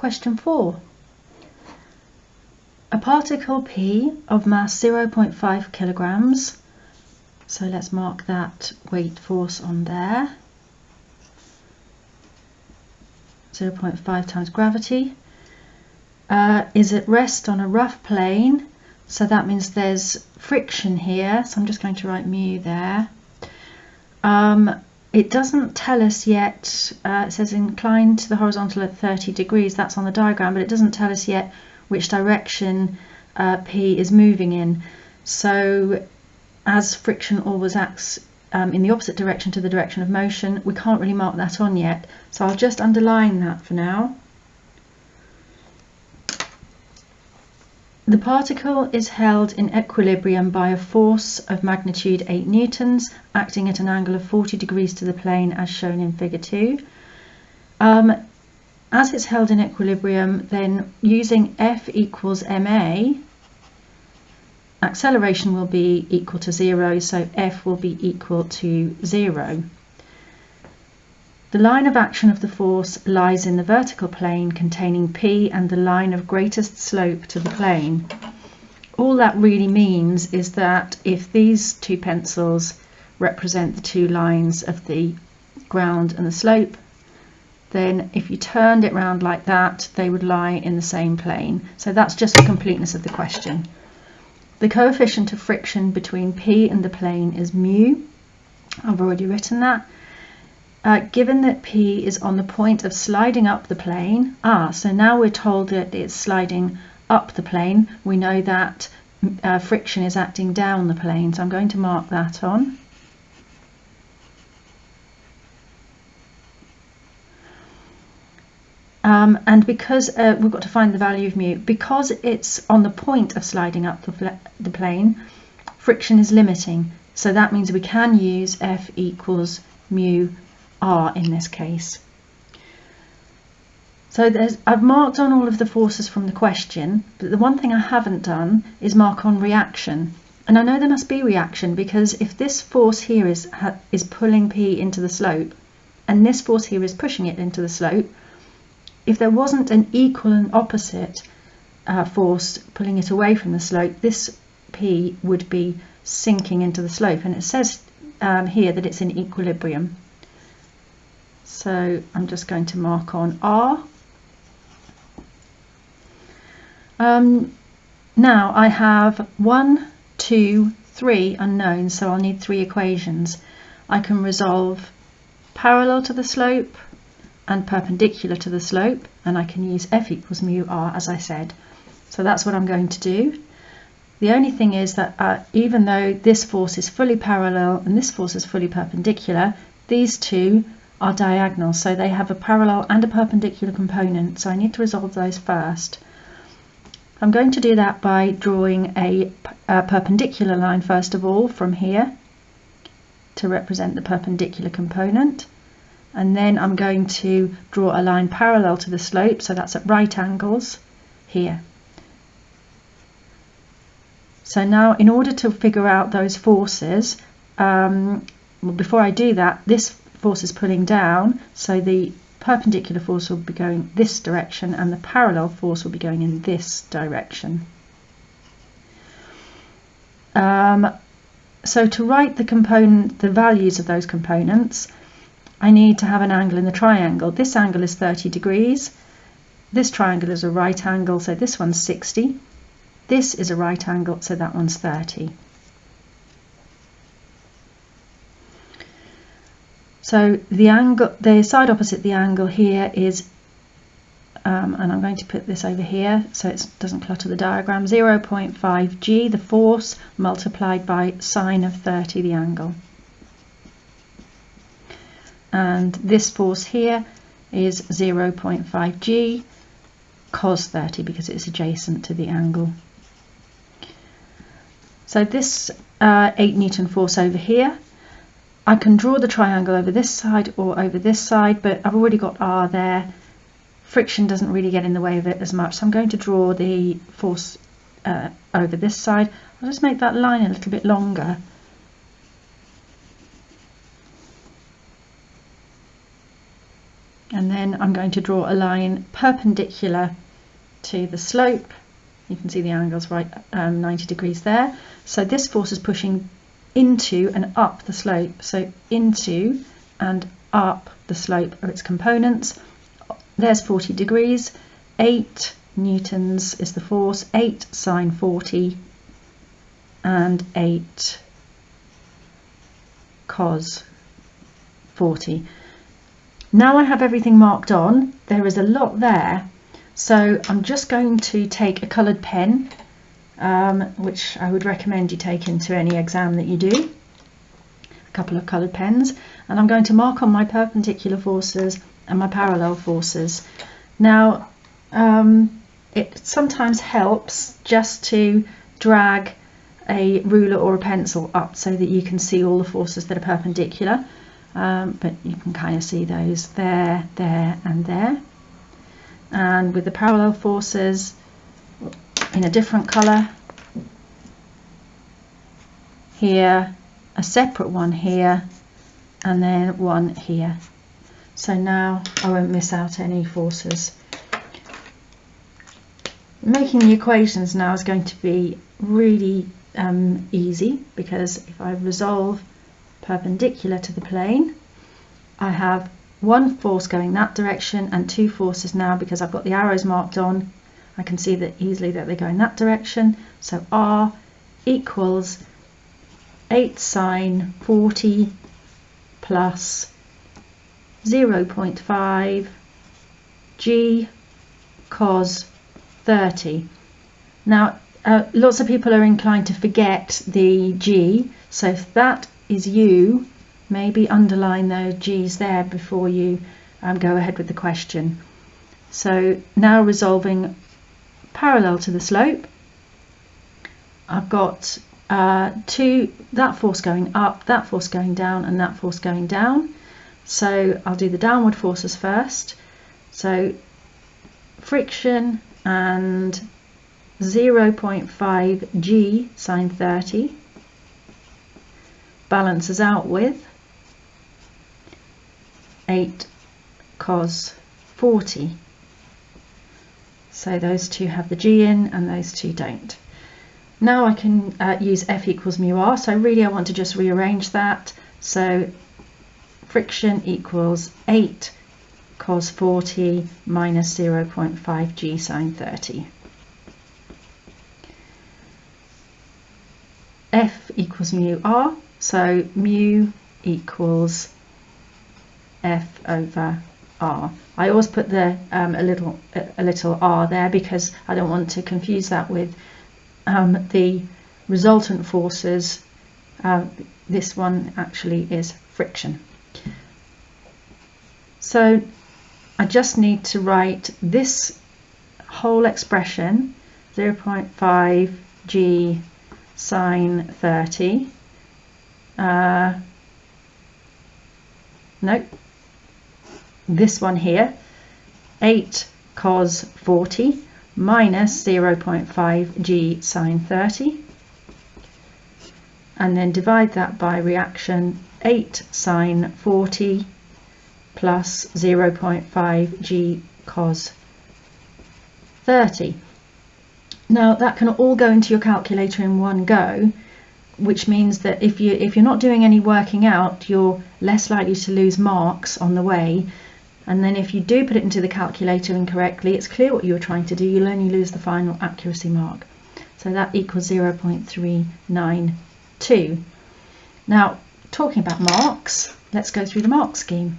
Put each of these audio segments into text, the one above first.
question 4. A particle P of mass 0.5 kilograms, so let's mark that weight force on there, 0.5 times gravity, is at rest on a rough plane, so that means there's friction here, so I'm just going to write mu there. It doesn't tell us yet, it says inclined to the horizontal at 30 degrees, that's on the diagram, but it doesn't tell us yet which direction P is moving in. So as friction always acts in the opposite direction to the direction of motion, we can't really mark that on yet. So I'll just underline that for now. The particle is held in equilibrium by a force of magnitude 8 newtons acting at an angle of 40 degrees to the plane as shown in figure 2. As it's held in equilibrium, then using F equals ma, acceleration will be equal to 0, so F will be equal to 0. The line of action of the force lies in the vertical plane containing P and the line of greatest slope to the plane. All that really means is that if these two pencils represent the two lines of the ground and the slope, then if you turned it round like that, they would lie in the same plane. So that's just for completeness of the question. The coefficient of friction between P and the plane is mu. I've already written that. Given that P is on the point of sliding up the plane, so now we're told that it's sliding up the plane, we know that friction is acting down the plane, so I'm going to mark that on. And because we've got to find the value of mu, because it's on the point of sliding up the plane, friction is limiting, so that means we can use F equals mu R in this case. So I've marked on all of the forces from the question, but the one thing I haven't done is mark on reaction. And I know there must be reaction, because if this force here is pulling P into the slope, and this force here is pushing it into the slope, if there wasn't an equal and opposite force pulling it away from the slope, this P would be sinking into the slope, and it says here that it's in equilibrium. So I'm just going to mark on R. Now I have 1, 2, 3 unknowns, so I'll need 3 equations. I can resolve parallel to the slope and perpendicular to the slope, and I can use F equals mu R as I said. So that's what I'm going to do. The only thing is that even though this force is fully parallel and this force is fully perpendicular, these two are diagonal, so they have a parallel and a perpendicular component, so I need to resolve those first. I'm going to do that by drawing a perpendicular line first of all from here to represent the perpendicular component, and then I'm going to draw a line parallel to the slope, so that's at right angles here. So now in order to figure out those forces, before I do that, this force is pulling down, so the perpendicular force will be going this direction and the parallel force will be going in this direction. So to write the values of those components, I need to have an angle in the triangle. This angle is 30 degrees. This triangle is a right angle, so this one's 60. This is a right angle, so that one's 30. So the side opposite the angle here is, and I'm going to put this over here so it doesn't clutter the diagram, 0.5 g, the force, multiplied by sine of 30, the angle. And this force here is 0.5 g cos 30 because it's adjacent to the angle. So this 8 Newton force over here, I can draw the triangle over this side or over this side, but I've already got R there. Friction doesn't really get in the way of it as much, so I'm going to draw the force over this side. I'll just make that line a little bit longer. and then I'm going to draw a line perpendicular to the slope. You can see the angle's right 90 degrees there. So this force is pushing into and up the slope, so into and up the slope of its components. There's 40 degrees, 8 newtons is the force, 8 sine 40 and 8 cos 40. Now I have everything marked on. There is a lot there, so I'm just going to take a coloured pen, which I would recommend you take into any exam that you do, a couple of coloured pens, and I'm going to mark on my perpendicular forces and my parallel forces. Now it sometimes helps just to drag a ruler or a pencil up so that you can see all the forces that are perpendicular, but you can kind of see those there, there and there. And with the parallel forces in a different colour, here, a separate one here, and then one here. So now I won't miss out any forces. Making the equations now is going to be really easy, because if I resolve perpendicular to the plane, I have one force going that direction and two forces now, because I've got the arrows marked on. I can see that easily that they go in that direction. So R equals 8 sine 40 plus 0.5 G cos 30. Now lots of people are inclined to forget the G, so if that is U, maybe underline those G's there before you go ahead with the question. So now resolving parallel to the slope, I've got that force going up, that force going down and that force going down. So I'll do the downward forces first. So friction and 0.5 G sine 30 balances out with 8 cos 40. So those two have the G in and those two don't. Now I can use F equals mu R, so really I want to just rearrange that. So friction equals 8 cos 40 minus 0.5 G sine 30. F equals mu R, so mu equals F over R. I always put the a little R there because I don't want to confuse that with the resultant forces. This one actually is friction. So I just need to write this whole expression, 0.5 G sine 30. No, this one here, 8 cos 40 minus 0.5 G sine 30, and then divide that by reaction, 8 sine 40 plus 0.5 G cos 30. Now that can all go into your calculator in one go, which means that if you're not doing any working out, you're less likely to lose marks on the way. And then if you do put it into the calculator incorrectly, it's clear what you were trying to do, you'll only lose the final accuracy mark. So that equals 0.392. Now, talking about marks, let's go through the mark scheme.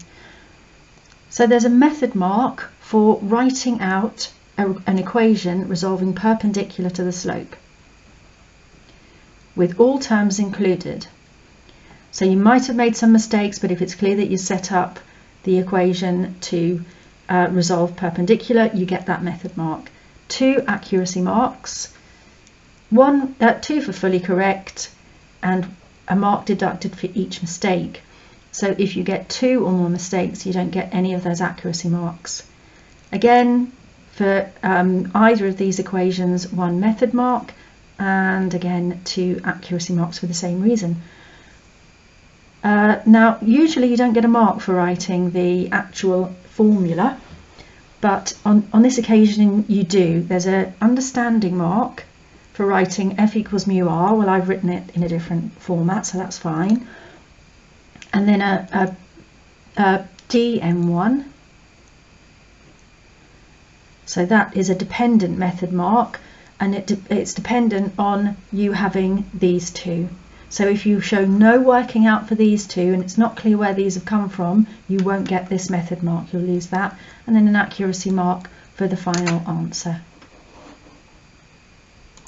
So there's a method mark for writing out an equation resolving perpendicular to the slope, with all terms included. So you might have made some mistakes, but if it's clear that you set up the equation to resolve perpendicular, you get that method mark. 2 accuracy marks, 2 for fully correct, and a mark deducted for each mistake. So if you get 2 or more mistakes, you don't get any of those accuracy marks. Again, for either of these equations, 1 method mark, and again 2 accuracy marks for the same reason. Now usually you don't get a mark for writing the actual formula, but on this occasion you do. There's an understanding mark for writing F equals mu r. Well, I've written it in a different format, so that's fine. And then a dm1. So that is a dependent method mark, and it's dependent on you having these two. So if you show no working out for these two and it's not clear where these have come from, you won't get this method mark, you'll lose that. And then an accuracy mark for the final answer.